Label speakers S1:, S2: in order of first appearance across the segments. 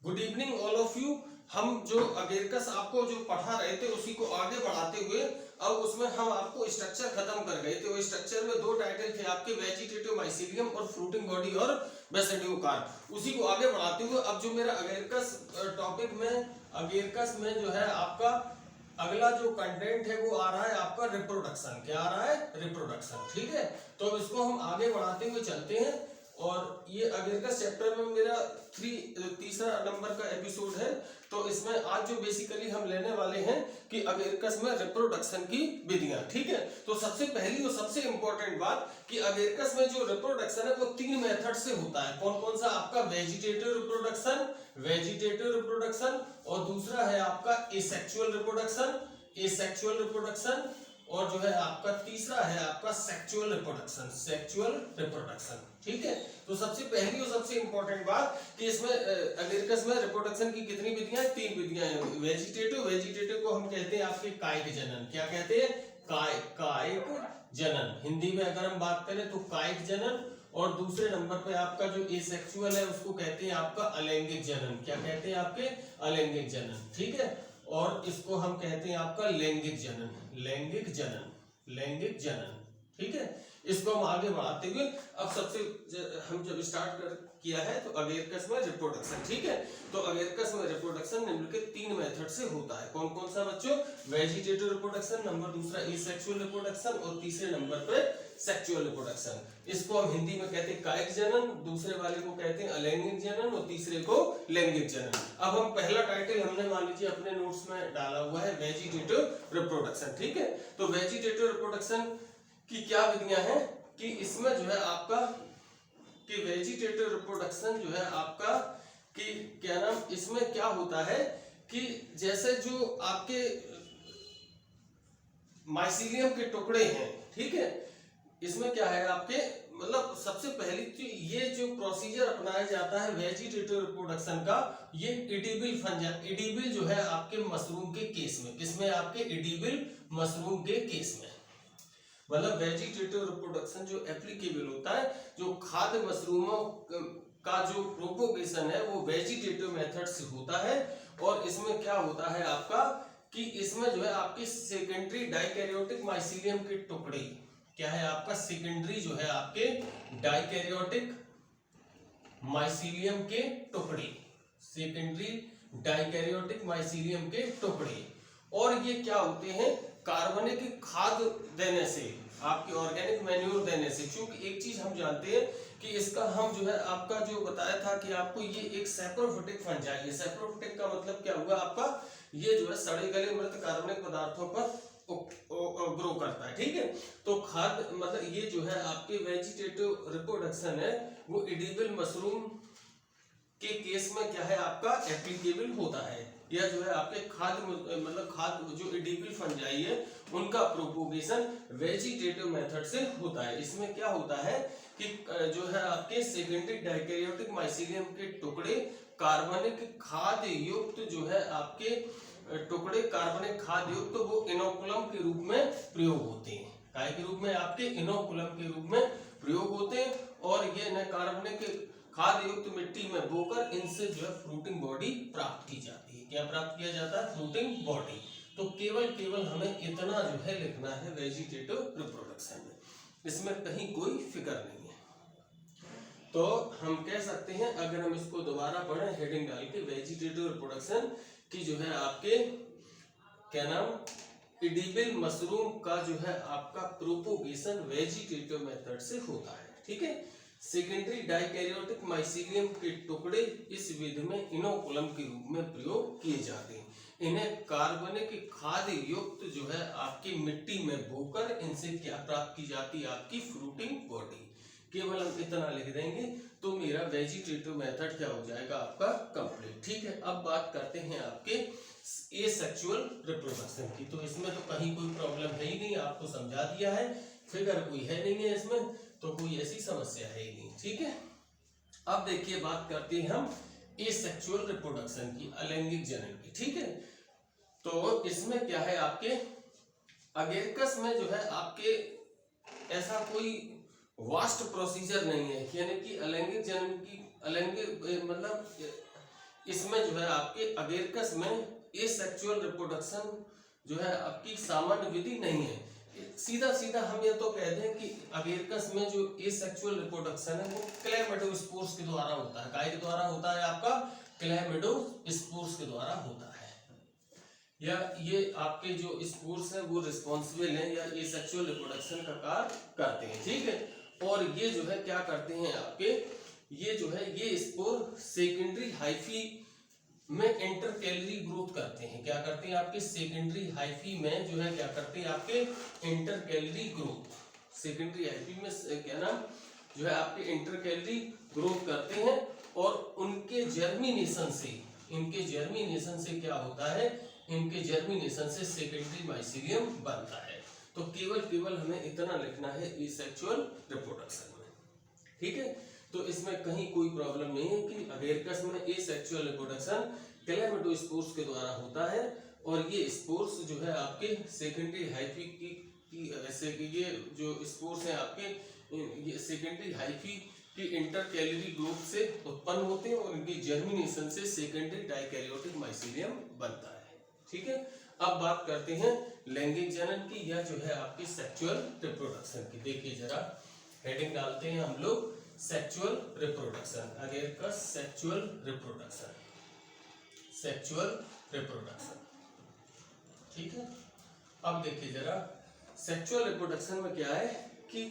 S1: Good evening all of you. हम जो अगेरकस आपको जो पढ़ा रहे थे उसी को आगे बढ़ाते हुए अब उसमें हम आपको स्ट्रक्चर खत्म कर गए थे। वो स्ट्रक्चर में दो टाइटल थे आपके, वेजिटेटिव माइसीलियम और फ्रूटिंग बॉडी और बेसिडियो कार्प। उसी को आगे बढ़ाते हुए अब जो मेरा अगेरकस टॉपिक में, अगेरकस में जो है आपका अगला जो कंटेंट है वो आ रहा है आपका रिप्रोडक्शन। क्या आ रहा है? रिप्रोडक्शन। ठीक है, तो इसको हम आगे बढ़ाते हुए चलते हैं। और ये अगेरकस चैप्टर में मेरा तीसरा नंबर का एपिसोड है। तो इसमें आज जो बेसिकली हम लेने वाले हैं कि अगेरकस में रिप्रोडक्शन की विधियां। ठीक है, तो सबसे पहली और सबसे इंपॉर्टेंट बात कि अगेरकस में जो रिप्रोडक्शन है वो 3 मेथड से होता है। कौन कौन सा? आपका वेजिटेटिव रिप्रोडक्शन, वेजिटेटिव रिप्रोडक्शन, और दूसरा है आपका एसेक्सुअल रिप्रोडक्शन, एसेक्सुअल रिप्रोडक्शन, और जो है आपका तीसरा है आपका सेक्सुअल रिप्रोडक्शन, सेक्सुअल रिप्रोडक्शन। ठीक है, तो सबसे पहली और सबसे इंपॉर्टेंट बात कि इसमें अगेरकस में रिप्रोडक्शन की कितनी विधियां? 3 विधियां हैं। वेजिटेटिव, वेजिटेटिव को हम कहते हैं आपके कायिक जनन। क्या कहते हैं? कायिक जनन। हिंदी में अगर हम बात करें तो कायिक जनन। और दूसरे नंबर पे आपका जो एसेक्सुअल है उसको कहते हैं आपका अलैंगिक जनन। क्या कहते हैं? आपके अलैंगिक जनन। ठीक है, और इसको हम कहते हैं आपका लैंगिक जनन, लैंगिक जनन, लैंगिक जनन। ठीक है, इसको हम आगे बढ़ाते हुए अब हम जब स्टार्ट किया है तो अगेरकस में रिप्रोडक्शन। ठीक है, तो अगेरकस में रिप्रोडक्शन निम्नलिखित 3 मेथड से होता है। कौन कौन सा बच्चों? वेजिटेटिव रिप्रोडक्शन, नंबर दूसरा एसेक्सुअल रिप्रोडक्शन, और तीसरे नंबर पे सेक्सुअल रिप्रोडक्शन। इसको हम हिंदी में कहते हैं कायिक जनन, दूसरे वाले को कहते हैं अलैंगिक जनन, और तीसरे को लैंगिक जनन। अब हम पहला टाइटल हमने मान लीजिए अपने नोट्स में डाला हुआ है वेजिटेटिव रिप्रोडक्शन। ठीक है, तो वेजिटेटिव रिप्रोडक्शन की क्या विधियां हैं कि इसमें जो है आपका कि वेजिटेटिव रिप्रोडक्शन जो है आपका कि क्या नाम, इसमें क्या होता है कि जैसे जो आपके माइसीलियम के टुकड़े हैं, ठीक है, इसमें क्या है आपके मतलब सबसे पहली तो ये जो प्रोसीजर अपनाया जाता है वेजिटेटिव रिप्रोडक्शन का, ये एडिबल फंजा, एडिबल जो है आपके मशरूम के केस में, किसमें? आपके एडिबल मशरूम के केस में। मतलब वेजिटेटिव रिप्रोडक्शन जो एप्लीकेबल होता है, जो खाद्य मशरूमों का जो प्रोपोगेशन है वो वेजिटेटिव मेथड से होता है। और इसमें क्या होता है आपका कि इसमें जो है आपके सेकेंडरी डाइकैरियोटिक माइसीलियम के टुकड़े, क्या है आपका सेकेंडरी जो है आपके डाइकैरियोटिक माइसीलियम के टुकड़े, सेकेंडरी डाइकैरियोटिक माइसीलियम के टुकड़े। और ये क्या होते हैं? कार्बनिक खाद देने से, आपके ऑर्गेनिक मैन्योर देने से। क्योंकि एक चीज हम जानते हैं कि इसका हम जो है आपका जो बताया था कि आपको ये एक सैप्रोफिटिक फंजाई है। सैप्रोफिटिक का मतलब क्या हुआ आपका? ये जो है सड़े गले मृत कार्बनिक पदार्थों पर ग्रो करता है। ठीक है, तो खाद मतलब ये जो है आपके वेजिटेटिव रिप्रोडक्शन है वो एडिबल मशरूम के केस में क्या है आपका एप्लीकेबल होता है। यह जो है आपके खाद्य जो एडिबल फंजाई है उनका प्रोपोगेशन वेजिटेटिव मेथड से होता है। इसमें क्या होता है कि जो है आपके सेकेंडरी डाइकैरियोटिक माइसीलियम के टुकड़े कार्बनिक खाद्य युक्त जो है आपके टुकड़े कार्बनिक खाद्य युक्त वो इनोकुलम के रूप में प्रयोग होते हैं। काय के रूप में? आपके इनोकुलम के रूप में प्रयोग होते हैं। और ये न कार्बनिक खाद्य युक्त मिट्टी में बोकर इनसे जो है फ्रूटिंग बॉडी प्राप्त की जाती है। क्या प्राप्त किया जाता है? Fruiting body. तो केवल हमें इतना जो है लिखना है वेजिटेटिव रिप्रोडक्शन में, इसमें कहीं कोई फिक्र नहीं है। तो हम कह सकते हैं अगर हम इसको दोबारा पढ़ें हेडिंग डाल के, वेजिटेटिव रिप्रोडक्शन की जो है आपके क्या नाम, एडिबल मशरूम का जो है आपका प्रोपोगेशन वेजिटेटिव मेथड से होता है। ठीक है, सेकेंडरी डाइकैरियोटिक माइसीलियम के टुकड़े इस विधि में इनोकुलम के रूप में प्रयोग किए जाते हैं। इन्हें कार्बनिक खाद्य युक्त जो है आपकी मिट्टी में बोकर इनसे क्या प्राप्त की जाती है? आपकी फ्रूटिंग बॉडी। केवल हम इतना लिख देंगे तो मेरा वेजिटेटिव मेथड क्या हो जाएगा आपका? कंप्लीट। ठीक है, अब बात करते हैं आपके एसेक्सुअल रिप्रोडक्शन की। तो इसमें तो कहीं कोई प्रॉब्लम है ही नहीं, आपको समझा दिया है, फिगर कोई है नहीं है इसमें, तो कोई ऐसी समस्या है ही नहीं। ठीक है, अब देखिए बात करते हैं हम एसेक्सुअल रिप्रोडक्शन की, अलैंगिक जनन की। ठीक है, तो इसमें क्या है आपके अगेरकस में जो है आपके ऐसा कोई वास्ट प्रोसीजर नहीं है, यानी कि अलैंगिक जनन की अलैंगिक मतलब इसमें जो है आपके अगेरकस में एसेक्सुअल रिप्रोडक्शन जो है आपकी सामान्य विधि नहीं है। सीधा सीधा हम ये तो कह दें कि अगेरकस में जो एसेक्सुअल रिप्रोडक्शन है वो क्लैमिडोस्पोर्स के द्वारा होता है। काय के द्वारा होता है? आपका क्लैमिडोस्पोर्स के द्वारा होता है। या ये आपके जो स्पोर्स हैं वो रिस्पॉन्सिबल हैं या एसेक्सुअल रिप्रोडक्शन का कार्य करते हैं, ठीक है। और ये जो है क्या करते हैं आपके, ये जो है ये स्पोर सेकेंडरी हाइफी में इंटर कैलोरी ग्रोथ करते हैं। क्या करते हैं? आपके सेकेंडरी हाइफी में जो है क्या करते हैं आपके inter calorie growth, secondary hyphae में क्या नाम जो है आपके इंटर कैलोरी ग्रोथ करते हैं। और उनके जर्मिनेशन से, इनके जर्मिनेशन से क्या होता है, इनके जर्मिनेशन से सेकेंडरी माइसीलियम बनता है। तो केवल हमें इतना लिखना है एसेक्सुअल रिप्रोडक्शन में, ठीक है। तो इसमें कहीं कोई प्रॉब्लम नहीं है कि अगेरकस में एसेक्सुअल रिप्रोडक्शन क्लैमिडोस्पोर्स के द्वारा होता है। और ये स्पोर्स जो है आपके सेकेंडरी हाइफी की ऐसे कि ये जो स्पोर्स हैं आपके ये सेकेंडरी हाइफी की इंटर कैलोरी ग्रोथ से उत्पन्न होते हैं और इनकी जर्मिनेशन से सेकेंडरी डाइकैरियोटिक माइसीलियम बनता है, ठीक है। अब बात करते हैं लैंगिक जनन की या जो है आपकी सेक्सुअल रिप्रोडक्शन की। देखिए जरा हेडिंग डालते हैं हम लोग सेक्सुअल रिप्रोडक्शन, अगेरकस सेक्सुअल रिप्रोडक्शन, सेक्सुअल रिप्रोडक्शन, ठीक है। अब देखिए जरा सेक्सुअल रिप्रोडक्शन में क्या है कि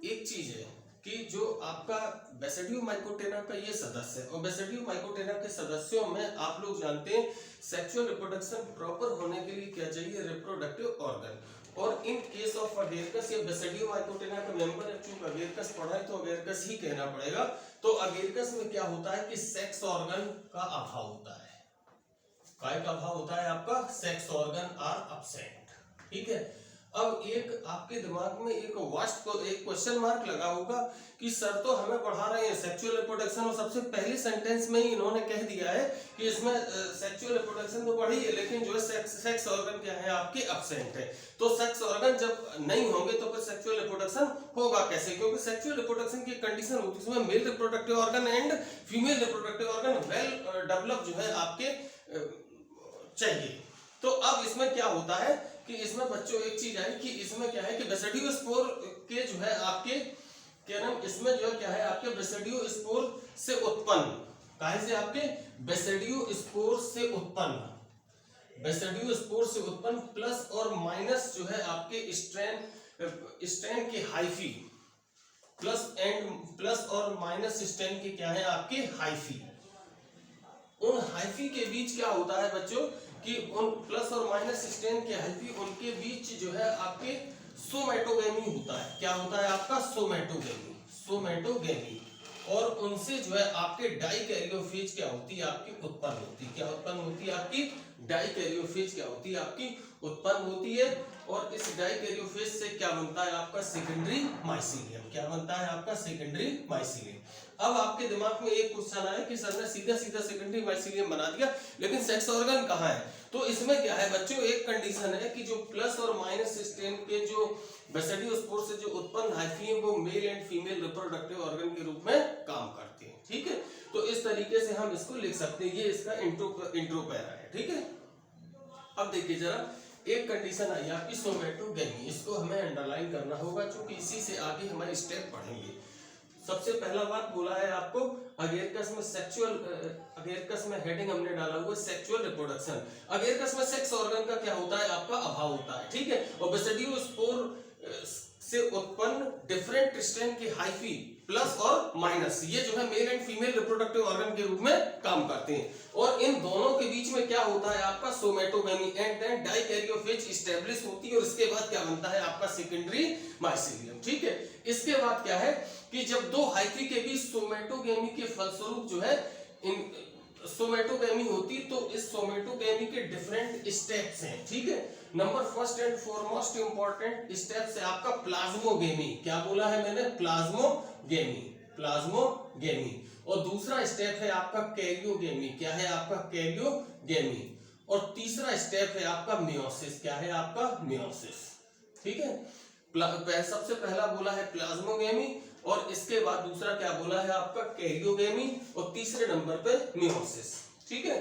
S1: एक चीज है कि जो आपका बेसिडियो माइकोटेना का ये सदस्य है और बेसिडियो माइकोटेना के सदस्यों में आप लोग जानते हैं सेक्सुअल रिप्रोडक्शन प्रॉपर होने के लिए क्या चाहिए, रिप्रोडक्टिव ऑर्गन। और इन केस ऑफ अगेरकस या बेसिडियो माइकोटेना का मेंबर है, चूंकि अगेरकस पढ़ा है तो अगेरकस ही कहना पड़ेगा। तो अगेरकस में क्या होता है कि सेक्स ऑर्गन का अभाव होता है। काय का अभाव होता है? आपका सेक्स ऑर्गन आर एब्सेंट, ठीक है। अब एक आपके दिमाग में एक क्वेश्चन मार्क लगा होगा कि सर तो हमें पढ़ा रहे हैं सेक्सुअल रिप्रोडक्शन और सबसे पहले सेंटेंस में ही इन्होंने कह दिया है कि इसमें सेक्सुअल रिप्रोडक्शन तो पढ़ी है लेकिन जो है सेक्स ऑर्गन क्या है आपके एब्सेंट है। तो सेक्स ऑर्गन जब नहीं होंगे तो फिर सेक्सुअल रिप्रोडक्शन होगा कैसे? क्योंकि सेक्सुअल रिप्रोडक्शन की कंडीशन होती है उसमें male reproductive organ and female reproductive organ well develop जो है आपके चाहिए। तो अब इसमें क्या होता है कि इसमें बच्चों एक चीज है कि इसमें क्या है कि बेसिडियो स्पोर के जो है आपके क्या नाम, इसमें जो है क्या है आपके बेसिडियो स्पोर से उत्पन्न, काहे से आपके बेसिडियो स्पोर से उत्पन्न, बेसिडियो स्पोर से उत्पन्न प्लस और माइनस जो है आपके स्ट्रैंड के हाइफी, प्लस और माइनस स्ट्रैंड के क्या है आपके हाइफी। उन हाइफी के बीच क्या होता है बच्चों कि उन प्लस और माइनस स्ट्रैंड के हाइफी उनके बीच जो है आपके सोमैटोगेमी होता है। क्या होता है आपका? सोमैटोगेमी, सोमैटोगेमी। और उनसे जो है आपके डाइकैरियोफेज क्या होती है आपकी उत्पन्न होती है। क्या उत्पन्न होती है आपकी? डाइकैरियोफेज क्या होती है आपकी उत्पन्न होती है। और इस डाइकैरियोफेज से क्या बनता है आपका? Secondary mycelium. क्या बनता है आपका? Secondary mycelium. अब आपके दिमाग में एक क्वेश्चन आया कि सर ने सीधा सीधा सेकेंडरी माइसीलियम बना दिया लेकिन सेक्स ऑर्गन कहाँ है? तो इसमें क्या है बच्चों, एक कंडीशन है कि जो प्लस और माइनस स्ट्रैंड के जो बेसिडियो स्पोर से जो उत्पन्न हाइफी है वो male and female reproductive organ के रूप में काम करते हैं, ठीक है। तो इस तरीके से हम इसको लिख सकते हैं, ये इसका इंट्रो पैरा है, ठीक है। अब देखिए जरा एक कंडीशन आई आपकी सोमैटोगेमी, इसको हमें अंडरलाइन करना होगा क्योंकि इसी से आगे हमारे स्टेप पढ़ेंगे। सबसे पहला बात बोला है आपको अगेरकस में सेक्सुअल, अगेरकस में हेडिंग हमने डाला हुआ सेक्सुअल रिप्रोडक्शन। अगेरकस में सेक्स ऑर्गन का क्या होता है आपका? अभाव होता है, ठीक है। और बेसिडियो स्पोर से उत्पन्न डिफरेंट स्ट्रैंड के हाइफी प्लस और माइनस, ये जो है male and female reproductive organ के रूप में काम करते हैं। और इन दोनों के बीच में क्या होता है आपका? सोमैटोगेमी एंड देन डाइकैरियोफेज एस्टैब्लिश होती है और इसके बाद क्या बनता है आपका? सेकेंडरी माइसीलियम, ठीक है। इसके बाद क्या है कि जब दो हाइफी के बीच सोमैटोगेमी के फलस्वरूप जो है इन सोमैटोगेमी होती तो इस सोमैटोगेमी के डिफरेंट स्टेप्स हैं, ठीक है। Number first and foremost important steps है आपका प्लाज्मोगेमी। क्या बोला है मैंने? Plasmogamy, plasmogamy. और दूसरा स्टेप है आपका कैरियोगेमी। क्या है आपका? कैरियोगेमी। और तीसरा स्टेप है आपका मियोसिस। क्या है आपका? मियोसिस, ठीक है। सबसे पहला बोला है प्लाज्मोगेमी, और इसके बाद दूसरा क्या बोला है आपका कैरियोगेमी, और तीसरे नंबर पे मियोसिस। ठीक है,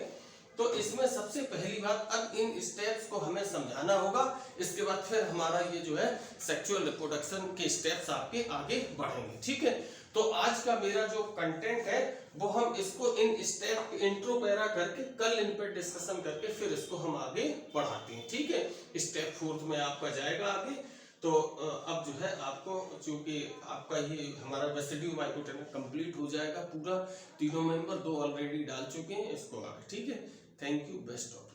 S1: तो इसमें सबसे पहली बात, अब इन स्टेप्स को हमें समझाना होगा, इसके बाद फिर हमारा ये जो है सेक्सुअल रिप्रोडक्शन के स्टेप्स आपके आगे बढ़ेंगे। ठीक है, तो आज का मेरा जो कंटेंट है वो हम इसको इन स्टेप इंट्रो पैरा करके कल इन पर डिस्कशन करके फिर इसको हम आगे बढ़ाते हैं। ठीक है, स्टेप 4 में आपका जाएगा आगे। तो अब जो है आपको, चूंकि आपका ये हमारा रेसिड्यू माइकोटेना कंप्लीट हो जाएगा पूरा, तीनों मेंबर 2 ऑलरेडी डाल चुके हैं इसको आगे। ठीक है, थैंक यू, बेस्ट ऑफ।